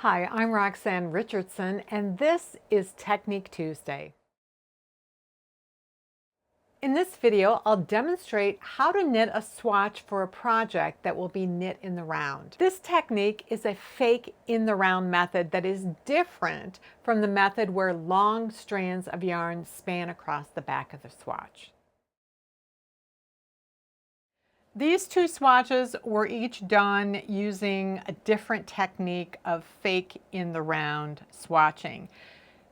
Hi, I'm Roxanne Richardson, and this is Technique Tuesday. In this video, I'll demonstrate how to knit a swatch for a project that will be knit in the round. This technique is a fake in the round method that is different from the method where long strands of yarn span across the back of the swatch. These two swatches were each done using a different technique of fake in the round swatching.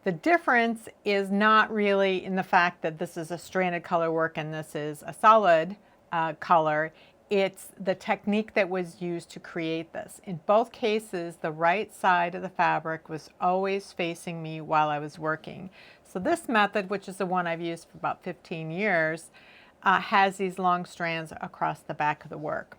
The difference is not really in the fact that this is a stranded color work and this is a solid color. It's the technique that was used to create this. In both cases, the right side of the fabric was always facing me while I was working. So this method, which is the one I've used for about 15 years, has these long strands across the back of the work.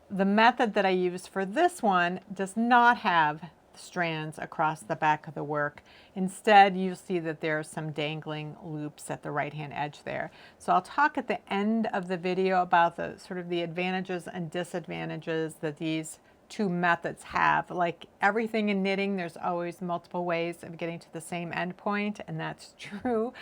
The method that I use for this one does not have strands across the back of the work. Instead, you'll see that there are some dangling loops at the right hand edge there. So I'll talk at the end of the video about the sort of the advantages and disadvantages that these two methods have. Like everything in knitting, there's always multiple ways of getting to the same end point, and that's true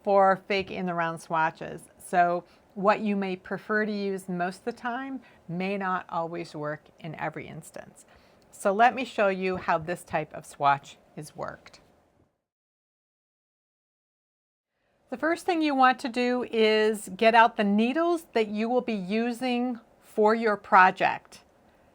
for fake in the round swatches. So what you may prefer to use most of the time may not always work in every instance. So let me show you how this type of swatch is worked. The first thing you want to do is get out the needles that you will be using for your project.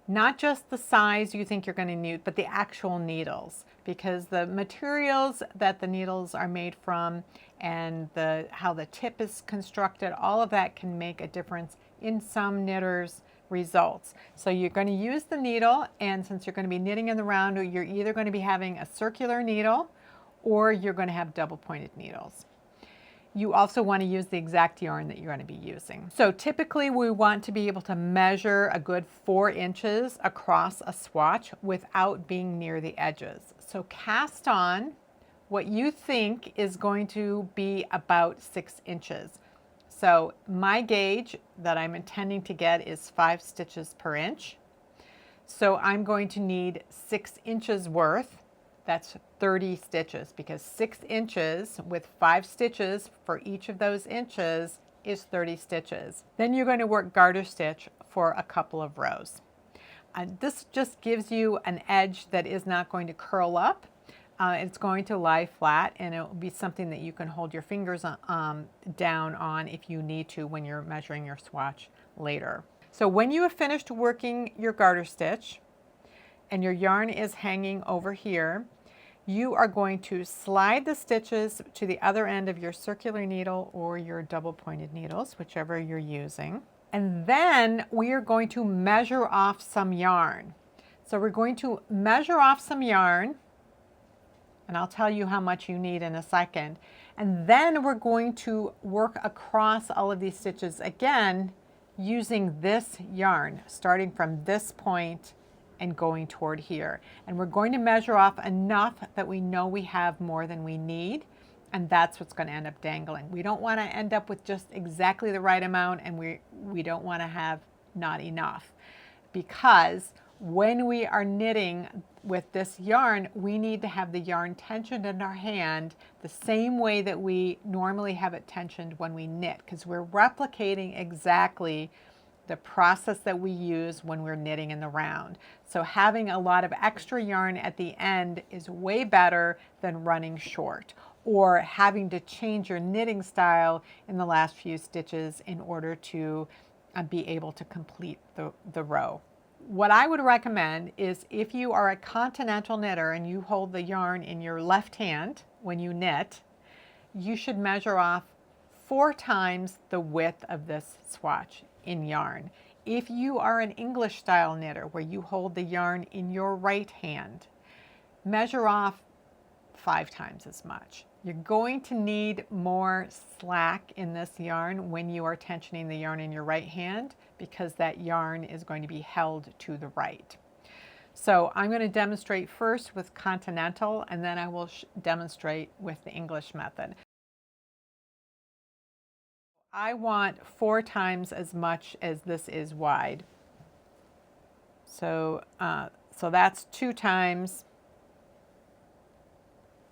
Not just the size you think you're going to need, but the actual needles, because the materials that the needles are made from and how the tip is constructed, all of that can make a difference in some knitters' results. So you're going to use the needle, and since you're going to be knitting in the round, you're either going to be having a circular needle or you're going to have double pointed needles. You also want to use the exact yarn that you're going to be using. So typically we want to be able to measure a good 4 inches across a swatch without being near the edges. So cast on what you think is going to be about 6 inches. So my gauge that I'm intending to get is 5 stitches per inch. So I'm going to need 6 inches worth. That's 30 stitches, because 6 inches with 5 stitches for each of those inches is 30 stitches. Then you're going to work garter stitch for a couple of rows. This just gives you an edge that is not going to curl up. It's going to lie flat, and it will be something that you can hold your fingers down on if you need to when you're measuring your swatch later. So when you have finished working your garter stitch and your yarn is hanging over here, you are going to slide the stitches to the other end of your circular needle or your double pointed needles, whichever you're using. And then we are going to measure off some yarn. So we're going to measure off some yarn, and I'll tell you how much you need in a second. And then we're going to work across all of these stitches again using this yarn, starting from this point and going toward here. And we're going to measure off enough that we know we have more than we need, and that's what's going to end up dangling. We don't want to end up with just exactly the right amount, and we don't want to have not enough, because when we are knitting with this yarn, we need to have the yarn tensioned in our hand the same way that we normally have it tensioned when we knit, because we're replicating exactly the process that we use when we're knitting in the round. So having a lot of extra yarn at the end is way better than running short or having to change your knitting style in the last few stitches in order to be able to complete the row. What I would recommend is, if you are a continental knitter and you hold the yarn in your left hand when you knit, you should measure off 4 times the width of this swatch in yarn. If you are an English style knitter where you hold the yarn in your right hand, measure off 5 times as much. You're going to need more slack in this yarn when you are tensioning the yarn in your right hand, because that yarn is going to be held to the right. So I'm going to demonstrate first with Continental, and then I will demonstrate with the English method. I want 4 times as much as this is wide. So So that's 2 times,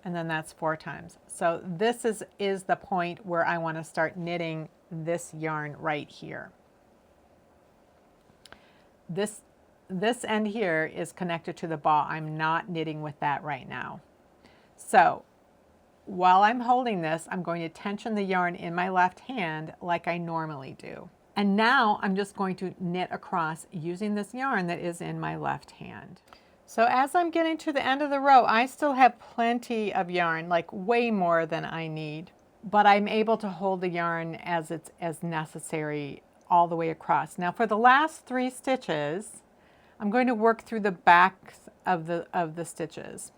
and then that's 4 times. So this is the point where I want to start knitting this yarn right here. This end here is connected to the ball. I'm not knitting with that right now. So while I'm holding this, I'm going to tension the yarn in my left hand like I normally do. And now I'm just going to knit across using this yarn that is in my left hand. So as I'm getting to the end of the row, I still have plenty of yarn, like way more than I need, but I'm able to hold the yarn as necessary all the way across. Now for the last 3 stitches, I'm going to work through the backs of the stitches.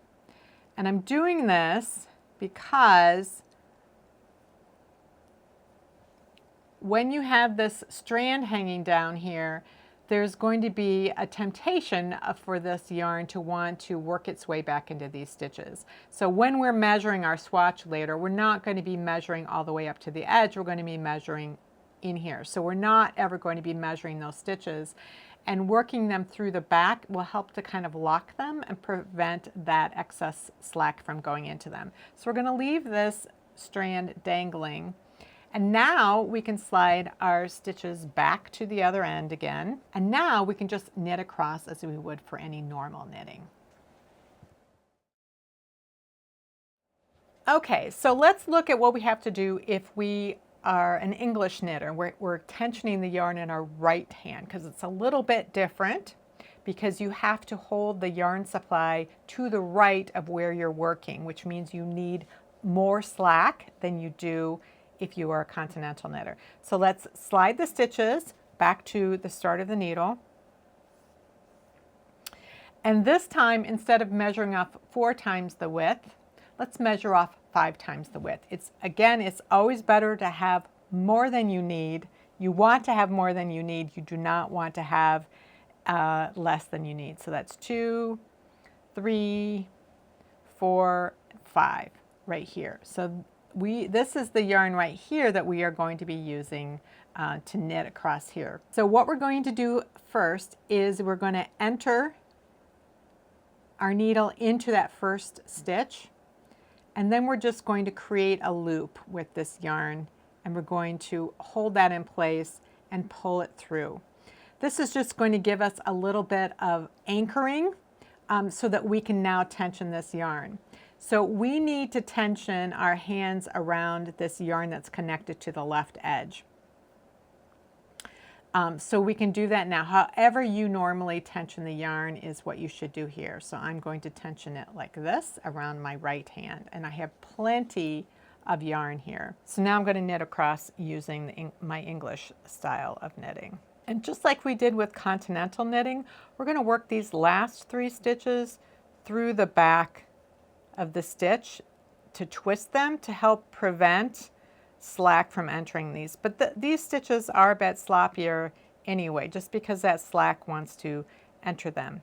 And I'm doing this because when you have this strand hanging down here, there's going to be a temptation for this yarn to want to work its way back into these stitches. So when we're measuring our swatch later, we're not going to be measuring all the way up to the edge. We're going to be measuring in here. So we're not ever going to be measuring those stitches. And working them through the back will help to kind of lock them and prevent that excess slack from going into them. So we're going to leave this strand dangling. And now we can slide our stitches back to the other end again. And now we can just knit across as we would for any normal knitting. Okay, so let's look at what we have to do if we are an English knitter. We're tensioning the yarn in our right hand because it's a little bit different because you have to hold the yarn supply to the right of where you're working, which means you need more slack than you do if you are a continental knitter. So let's slide the stitches back to the start of the needle. And this time, instead of measuring off 4 times the width, let's measure off 5 times the width. It's always better to have more than you need. You want to have more than you need. You do not want to have less than you need. So that's 2, 3, 4, 5 right here. So this is the yarn right here that we are going to be using to knit across here. So what we're going to do first is we're going to enter our needle into that first stitch, and then we're just going to create a loop with this yarn, and we're going to hold that in place and pull it through. This is just going to give us a little bit of anchoring so that we can now tension this yarn. So we need to tension our hands around this yarn that's connected to the left edge. So we can do that now. However you normally tension the yarn is what you should do here. So I'm going to tension it like this around my right hand, and I have plenty of yarn here. So now I'm going to knit across using my English style of knitting. And just like we did with continental knitting, we're going to work these last 3 stitches through the back of the stitch to twist them to help prevent slack from entering these. But these stitches are a bit sloppier anyway, just because that slack wants to enter them.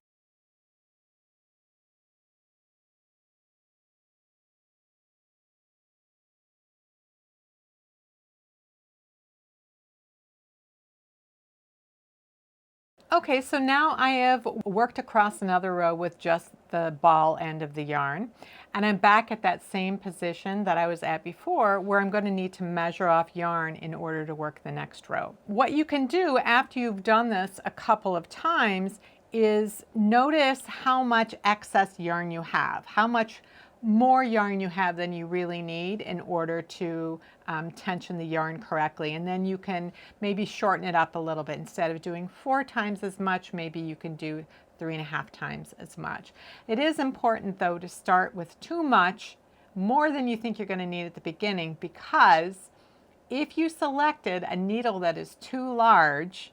Okay, so now I have worked across another row with just the ball end of the yarn, and I'm back at that same position that I was at before, where I'm going to need to measure off yarn in order to work the next row. What you can do after you've done this a couple of times is notice how much excess yarn you have, how much more yarn you have than you really need in order to tension the yarn correctly. And then you can maybe shorten it up a little bit. Instead of doing 4 times as much, maybe you can do 3.5 times as much. It is important though to start with too much, more than you think you're going to need at the beginning, because if you selected a needle that is too large,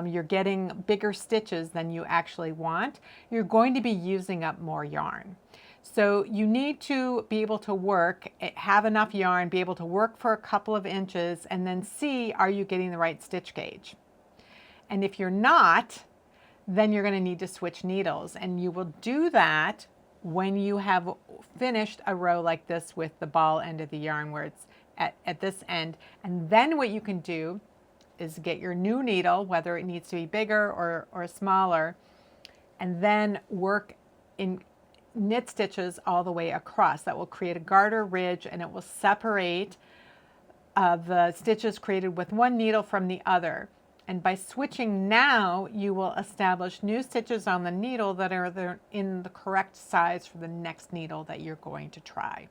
you're getting bigger stitches than you actually want, you're going to be using up more yarn. So you need to be able to work, have enough yarn, be able to work for a couple of inches, and then see, are you getting the right stitch gauge? And if you're not, then you're going to need to switch needles. And you will do that when you have finished a row like this with the ball end of the yarn, where it's at this end. And then what you can do is get your new needle, whether it needs to be bigger or smaller, and then work in knit stitches all the way across. That will create a garter ridge, and it will separate the stitches created with one needle from the other. And by switching now, you will establish new stitches on the needle that are in the correct size for the next needle that you're going to try.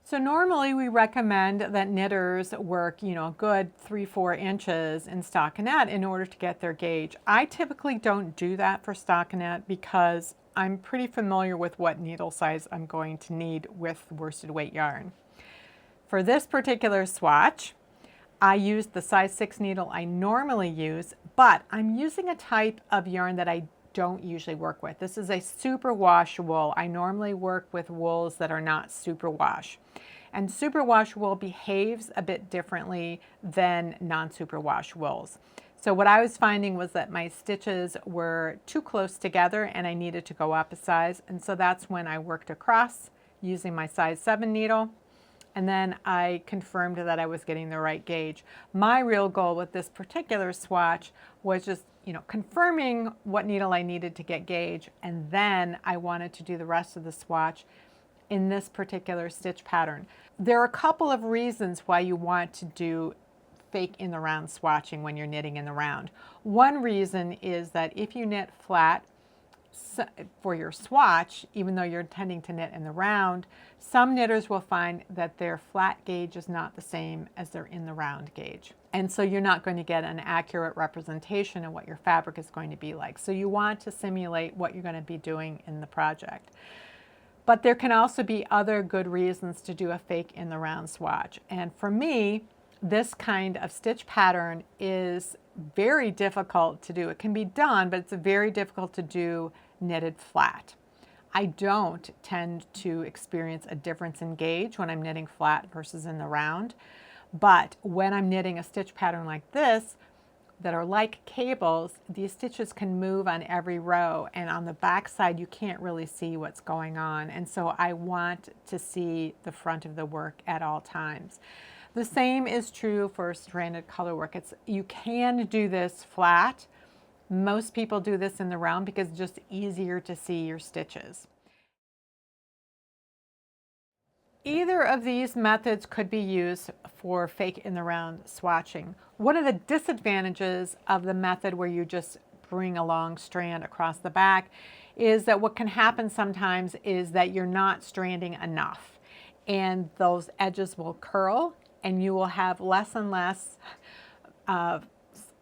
So normally we recommend that knitters work, a good 3-4 inches in stockinette in order to get their gauge. I typically don't do that for stockinette because I'm pretty familiar with what needle size I'm going to need with worsted weight yarn. For this particular swatch, I used the size 6 needle I normally use, but I'm using a type of yarn that I don't usually work with. This is a superwash wool. I normally work with wools that are not superwash. And superwash wool behaves a bit differently than non-superwash wools. So what I was finding was that my stitches were too close together and I needed to go up a size. And so that's when I worked across using my size 7 needle. And then I confirmed that I was getting the right gauge. My real goal with this particular swatch was just, confirming what needle I needed to get gauge, and then I wanted to do the rest of the swatch in this particular stitch pattern. There are a couple of reasons why you want to do fake in the round swatching when you're knitting in the round. One reason is that if you knit flat for your swatch, even though you're intending to knit in the round, some knitters will find that their flat gauge is not the same as their in the round gauge. And so you're not going to get an accurate representation of what your fabric is going to be like. So you want to simulate what you're going to be doing in the project. But there can also be other good reasons to do a fake in the round swatch. And for me, this kind of stitch pattern is very difficult to do. It can be done, but it's very difficult to do knitted flat. I don't tend to experience a difference in gauge when I'm knitting flat versus in the round. But when I'm knitting a stitch pattern like this, that are like cables, these stitches can move on every row, and on the back side you can't really see what's going on, and so I want to see the front of the work at all times. The same is true for stranded color work. You can do this flat. Most people do this in the round because it's just easier to see your stitches. Either of these methods could be used for fake in the round swatching. One of the disadvantages of the method where you just bring a long strand across the back is that what can happen sometimes is that you're not stranding enough, and those edges will curl and you will have less and less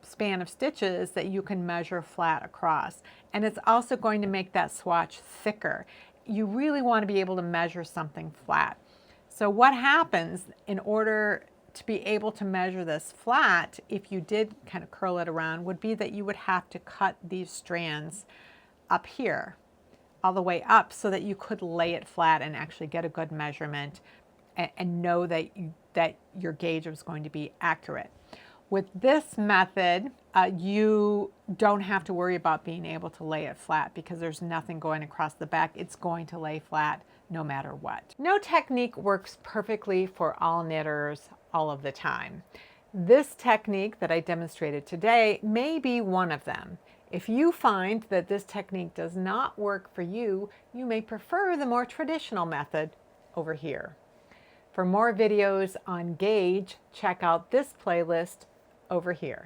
span of stitches that you can measure flat across. And it's also going to make that swatch thicker. You really want to be able to measure something flat. So what happens in order to be able to measure this flat, if you did kind of curl it around, would be that you would have to cut these strands up here, all the way up, so that you could lay it flat and actually get a good measurement and know that your gauge was going to be accurate. With this method, you don't have to worry about being able to lay it flat because there's nothing going across the back. It's going to lay flat no matter what. No technique works perfectly for all knitters all of the time. This technique that I demonstrated today may be one of them. If you find that this technique does not work for you, you may prefer the more traditional method over here. For more videos on gauge, check out this playlist over here.